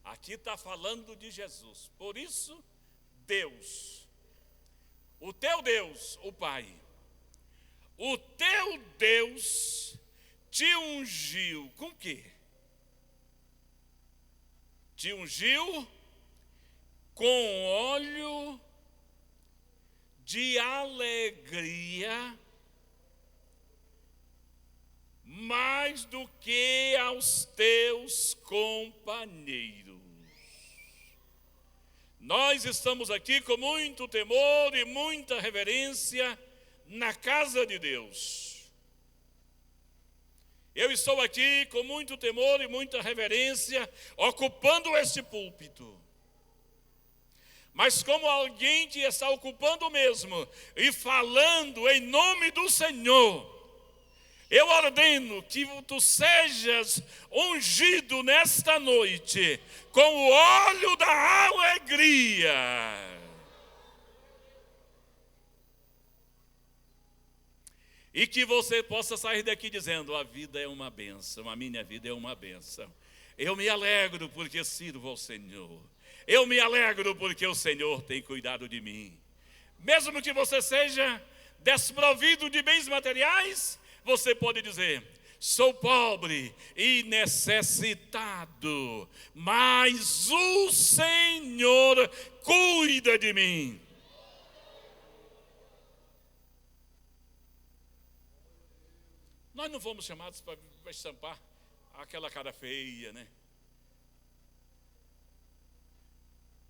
aqui está falando de Jesus. Por isso Deus, o teu Deus, o Pai, o teu Deus te ungiu com o quê? Te ungiu com óleo de alegria, mais do que aos teus companheiros. Nós estamos aqui com muito temor e muita reverência na casa de Deus. Eu estou aqui com muito temor e muita reverência, ocupando este púlpito. Mas como alguém que está ocupando o mesmo e falando em nome do Senhor, eu ordeno que tu sejas ungido nesta noite com o óleo da alegria. E que você possa sair daqui dizendo, a vida é uma bênção, a minha vida é uma bênção. Eu me alegro porque sirvo ao Senhor. Eu me alegro porque o Senhor tem cuidado de mim. Mesmo que você seja desprovido de bens materiais, você pode dizer, sou pobre e necessitado, mas o Senhor cuida de mim. Nós não fomos chamados para estampar aquela cara feia, né?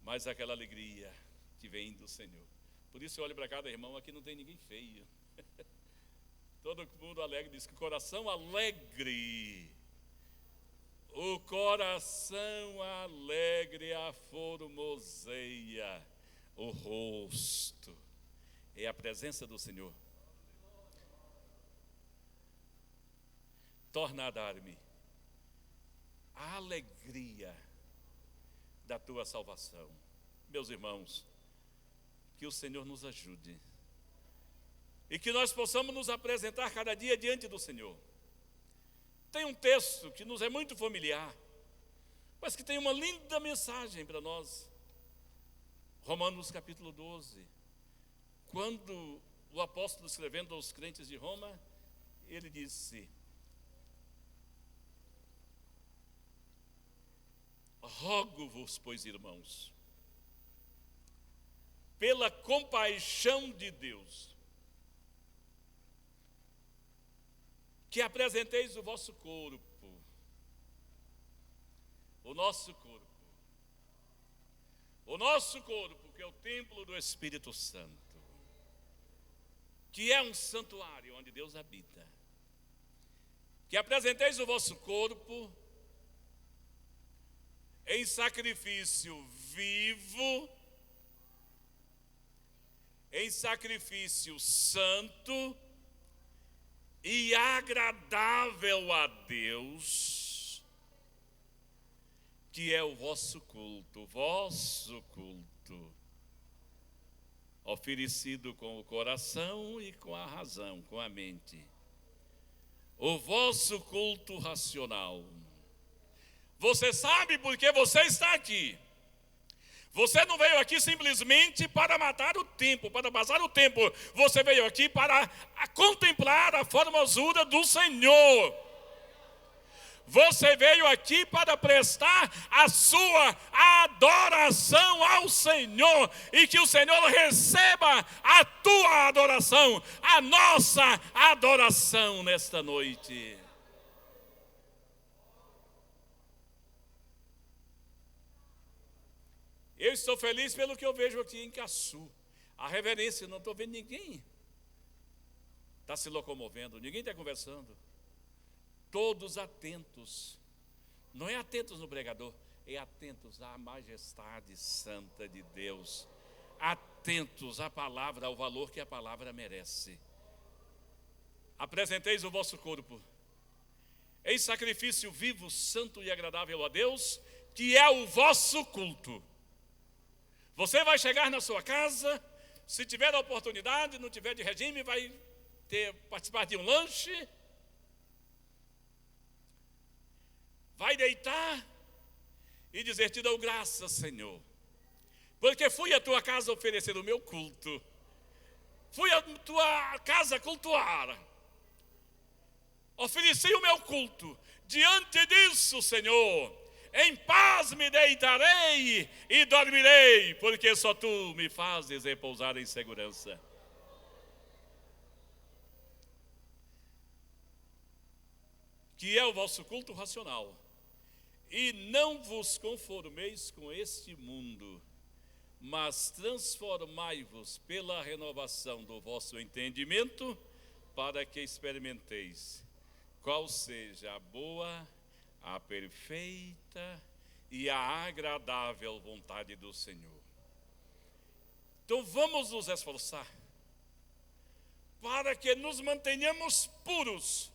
Mas aquela alegria que vem do Senhor. Por isso eu olho para cada irmão, aqui não tem ninguém feio. Todo mundo alegre, diz que coração alegre. O coração alegre aformoseia o rosto. É a presença do Senhor. Torna a dar-me a alegria da tua salvação. Meus irmãos, que o Senhor nos ajude e que nós possamos nos apresentar cada dia diante do Senhor. Tem um texto que nos é muito familiar, mas que tem uma linda mensagem para nós. Romanos capítulo 12. Quando o apóstolo escrevendo aos crentes de Roma, ele disse, rogo-vos, pois, irmãos, pela compaixão de Deus, que apresenteis o vosso corpo, o nosso corpo, que é o templo do Espírito Santo, que é um santuário onde Deus habita, que apresenteis o vosso corpo em sacrifício vivo, em sacrifício santo e agradável a Deus, que é o vosso culto, oferecido com o coração e com a razão, com a mente, o vosso culto racional. Você sabe por que você está aqui. Você não veio aqui simplesmente para matar o tempo, para passar o tempo. Você veio aqui para contemplar a formosura do Senhor. Você veio aqui para prestar a sua adoração ao Senhor, e que o Senhor receba a tua adoração, a nossa adoração nesta noite. Eu estou feliz pelo que eu vejo aqui em Caçu. A reverência, não estou vendo ninguém está se locomovendo, ninguém está conversando. Todos atentos. Não é atentos no pregador, é atentos à majestade santa de Deus. Atentos à palavra, ao valor que a palavra merece. Apresenteis o vosso corpo em sacrifício vivo, santo e agradável a Deus, que é o vosso culto. Você vai chegar na sua casa, se tiver a oportunidade, não tiver de regime, vai participar de um lanche, vai deitar e dizer: te dou graças, Senhor, porque fui à tua casa oferecer o meu culto, fui à tua casa cultuar, ofereci o meu culto. Diante disso, Senhor, em paz me deitarei e dormirei, porque só tu me fazes repousar em segurança. Que é o vosso culto racional. E não vos conformeis com este mundo, mas transformai-vos pela renovação do vosso entendimento, para que experimenteis qual seja a boa, a perfeita e a agradável vontade do Senhor. Então vamos nos esforçar para que nos mantenhamos puros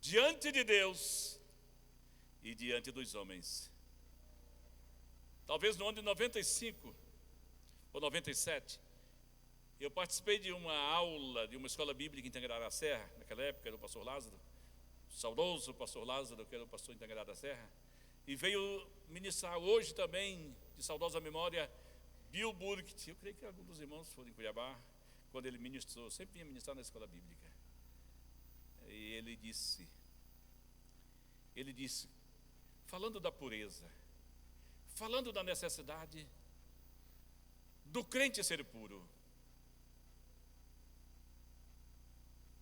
diante de Deus e diante dos homens. Talvez no ano de 95 ou 97, eu participei de uma aula de uma escola bíblica em Tangará da Serra. Naquela época era o pastor Lázaro, o saudoso pastor Lázaro, que era o pastor em Tangará da Serra, e veio ministrar hoje também, de saudosa memória, Bill Burke. Eu creio que alguns dos irmãos foram em Cuiabá, quando ele ministrou, sempre vinha ministrar na escola bíblica. E ele disse, falando da pureza, falando da necessidade do crente ser puro,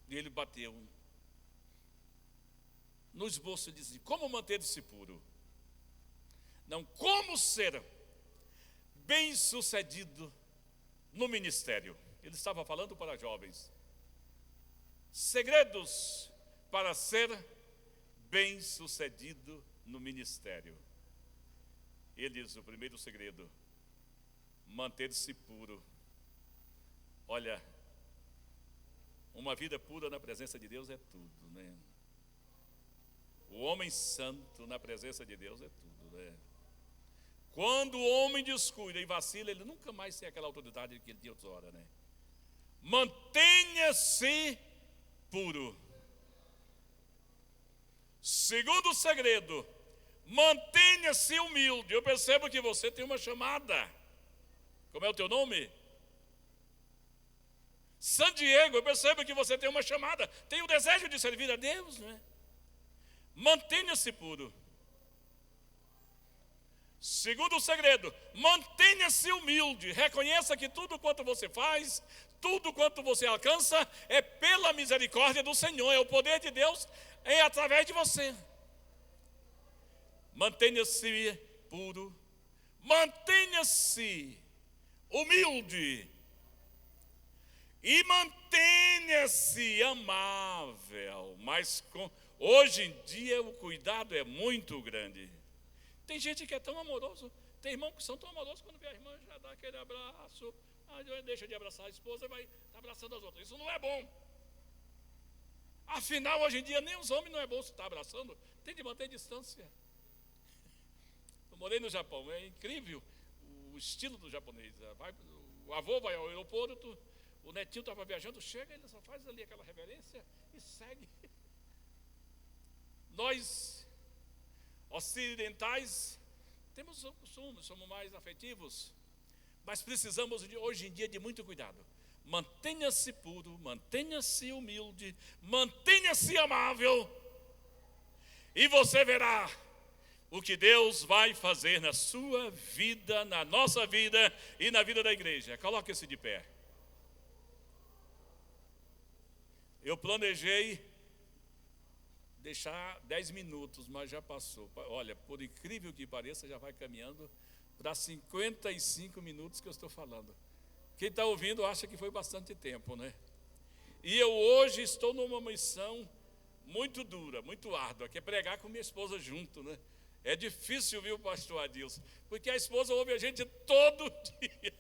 e ele bateu no esboço e disse: como manter-se puro? Não, como ser bem-sucedido no ministério. Ele estava falando para jovens. Segredos para ser bem-sucedido no ministério. Ele diz: o primeiro segredo, manter-se puro. Olha, uma vida pura na presença de Deus é tudo, né? O homem santo na presença de Deus é tudo, né? Quando o homem descuida e vacila, ele nunca mais tem aquela autoridade que ele tinha outrora, né? Mantenha-se puro. Segundo segredo, mantenha-se humilde. Eu percebo que você tem uma chamada. Como é o teu nome? San Diego. Eu percebo que você tem uma chamada, tem o desejo de servir a Deus, não é? Mantenha-se puro. Segundo segredo, mantenha-se humilde. Reconheça que tudo quanto você faz, tudo quanto você alcança, é pela misericórdia do Senhor, é o poder de Deus, é através de você. Mantenha-se puro, mantenha-se humilde e mantenha-se amável. Mas hoje em dia o cuidado é muito grande. Tem gente que é tão amoroso, tem irmãos que são tão amorosos, quando vê a irmã já dá aquele abraço, deixa de abraçar a esposa e vai abraçando as outras. Isso não é bom. Afinal, hoje em dia, nem os homens não é bom se estar abraçando, tem de manter distância. Eu morei no Japão, é incrível o estilo do japonês. O avô vai ao aeroporto, o netinho estava viajando, chega, ele só faz ali aquela reverência e segue. Nós ocidentais temos o costume, somos mais afetivos, mas precisamos hoje em dia de muito cuidado. Mantenha-se puro, mantenha-se humilde, mantenha-se amável e você verá o que Deus vai fazer na sua vida, na nossa vida e na vida da igreja. Coloque-se de pé. Eu planejei deixar 10 minutos, mas já passou. Olha, por incrível que pareça, já vai caminhando para 55 minutos que eu estou falando. Quem está ouvindo acha que foi bastante tempo, né? E eu hoje estou numa missão muito dura, muito árdua, que é pregar com minha esposa junto, né? É difícil, viu, pastor Adilson? Porque a esposa ouve a gente todo dia.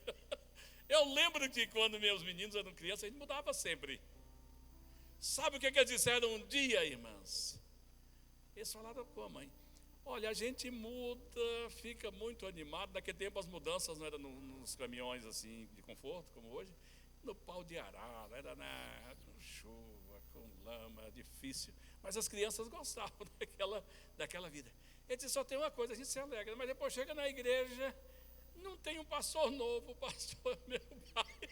Eu lembro que quando meus meninos eram crianças, a gente mudava sempre. Sabe o que eles disseram um dia, irmãs? Eles falaram com a mãe: olha, a gente muda, fica muito animado. Naquele tempo as mudanças não eram nos caminhões assim de conforto, como hoje. No pau de arara, era com chuva, com lama, difícil. Mas as crianças gostavam daquela vida. Ele disse: só tem uma coisa, a gente se alegra, mas depois chega na igreja, não tem um pastor novo, o pastor é meu pai.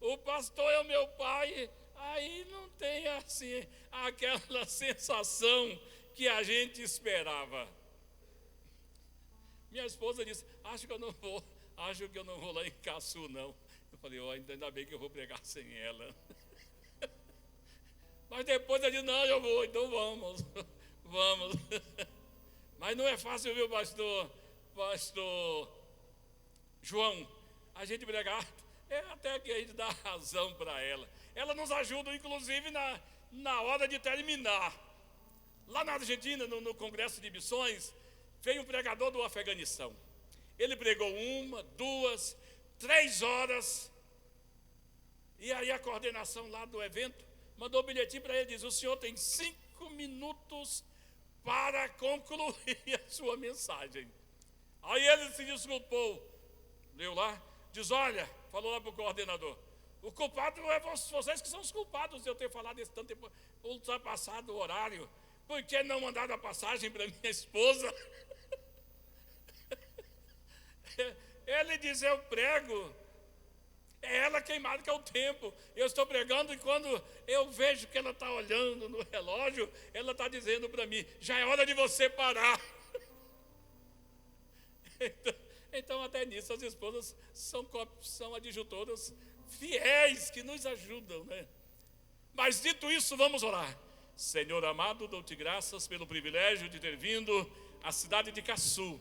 O pastor é o meu pai, aí não tem assim aquela sensação que a gente esperava. Minha esposa disse: acho que eu não vou lá em Caçu, não. Eu falei: ainda bem que eu vou pregar sem ela. Mas depois ela disse: não, eu vou, então vamos. Mas não é fácil, viu, pastor João, a gente pregar. Até que a gente dá razão para ela. Ela nos ajuda, inclusive, na hora de terminar. Lá na Argentina, no Congresso de Missões, veio um pregador do Afeganistão. Ele pregou 1, 2, 3 horas. E aí a coordenação lá do evento mandou um bilhetinho para ele, diz: o senhor tem 5 minutos para concluir a sua mensagem. Aí ele se desculpou, leu lá, diz: olha, falou lá para o coordenador, o culpado é vocês que são os culpados de eu ter falado esse tanto tempo, ultrapassado o horário. Por que não mandaram a passagem para minha esposa? Ele diz: eu prego, é ela quem marca o tempo. Eu estou pregando e quando eu vejo que ela está olhando no relógio, ela está dizendo para mim: já é hora de você parar. Então até nisso as esposas são adjutoras fiéis que nos ajudam, né? Mas dito isso, vamos orar. Senhor amado, dou-te graças pelo privilégio de ter vindo à cidade de Caçu.